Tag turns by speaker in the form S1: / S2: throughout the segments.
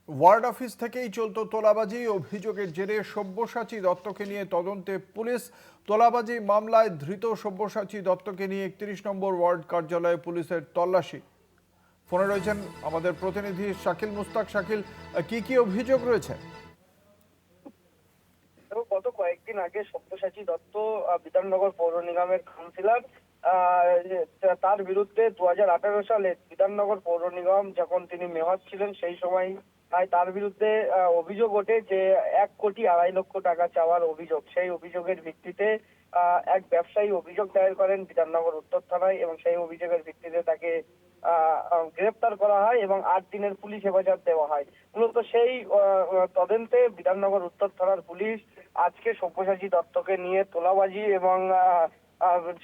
S1: Word office থেকেই চলতো তোলাবাজি। অভিযোগের জেরে সব্যসাচী দত্তকে নিয়ে তদন্তে পুলিশ। তোলাবাজি মামলায় ধৃত সব্যসাচী দত্তকে নিয়ে 31 নম্বর ওয়ার্ড কার্যালয়ে পুলিশের তল্লাশি। ফোনে রয়েছেন আমাদের প্রতিনিধি শাকিল মুস্তাক। শাকিল, কি কি অভিযোগ রয়েছে?
S2: এবং গত কয়েকদিন আগে সব্যসাচী দত্ত বিধাননগর পৌর নিগমের কাউন্সিলর। তার বিরুদ্ধে 2018 সালে বিধাননগর পৌর নিগম যখন তিনি মেয়র ছিলেন সেই সময় তার বিরুদ্ধে অভিযোগ ওঠে যে 1,02,50,00,000 টাকা চাওয়ার অভিযোগ। সেই অভিযোগের ভিত্তিতে এক ব্যবসায়ী অভিযোগ দায়ের করেন বিধাননগর উত্তর থানায় এবং সেই অভিযোগের ভিত্তিতে তাকে গ্রেপ্তার করা হয় এবং 8 দিনের পুলিশ হেফাজত দেওয়া হয়। মূলত সেই তদন্তে বিধাননগর উত্তর থানার পুলিশ আজকে সব্যসাচী দত্তকে নিয়ে তোলাবাজি এবং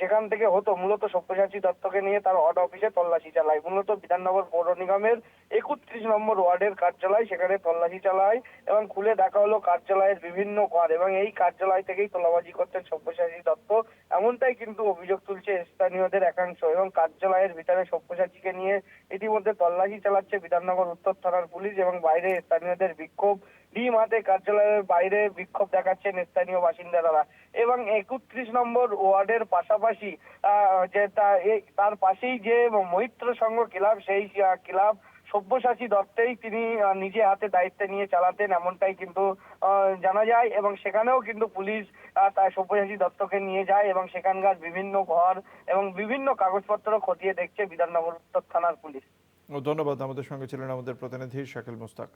S2: যেখান থেকে হতো মূলত সব্যসাচী দত্তকে নিয়ে তার ওয়ার্ড অফিসে তল্লাশি চালায়। মূলত বিধাননগর পৌর নিগমের 31 নম্বর ওয়ার্ডের কার্যালয়, সেখানে তল্লাশি চালায় এবং খুলে দেখা হলো কার্যালয়ের বিভিন্ন ঘর এবং এই কার্যালয় থেকেই তোলাবাজি করতেন সব্যসাচী দত্ত। এমনটাই কিন্তু অভিযোগ তুলছে স্থানীয়দের একাংশ এবং কার্যালয়ের ভিতরে সব্যসাচীকে নিয়ে ইতিমধ্যে তল্লাশি চালাচ্ছে বিধাননগর উত্তর থানার পুলিশ এবং বাইরে স্থানীয়দের বিক্ষোভ। ডিম হাতে কার্যালয়ের বাইরে বিক্ষোভ দেখাচ্ছেন স্থানীয় বাসিন্দারা এবং 31 নম্বর ওয়ার্ডের পাশাপাশি তার পাশেই যে মৈত্র সংঘ ক্লাব, সেই ক্লাব সব্যসাচী দত্তই তিনি নিজে হাতে দায়িত্ব নিয়ে চালাতেন, এমনটাই কিন্তু জানা যায় এবং সেখানেও কিন্তু পুলিশ তার সব্যসাচী দত্তকে নিয়ে যায় এবং সেখানকার বিভিন্ন ঘর এবং বিভিন্ন কাগজপত্র খতিয়ে দেখছে বিধাননগর উত্তর থানার পুলিশ।
S1: ধন্যবাদ। আমাদের সঙ্গে ছিলেন আমাদের প্রতিনিধি শাকিল মুস্তাক।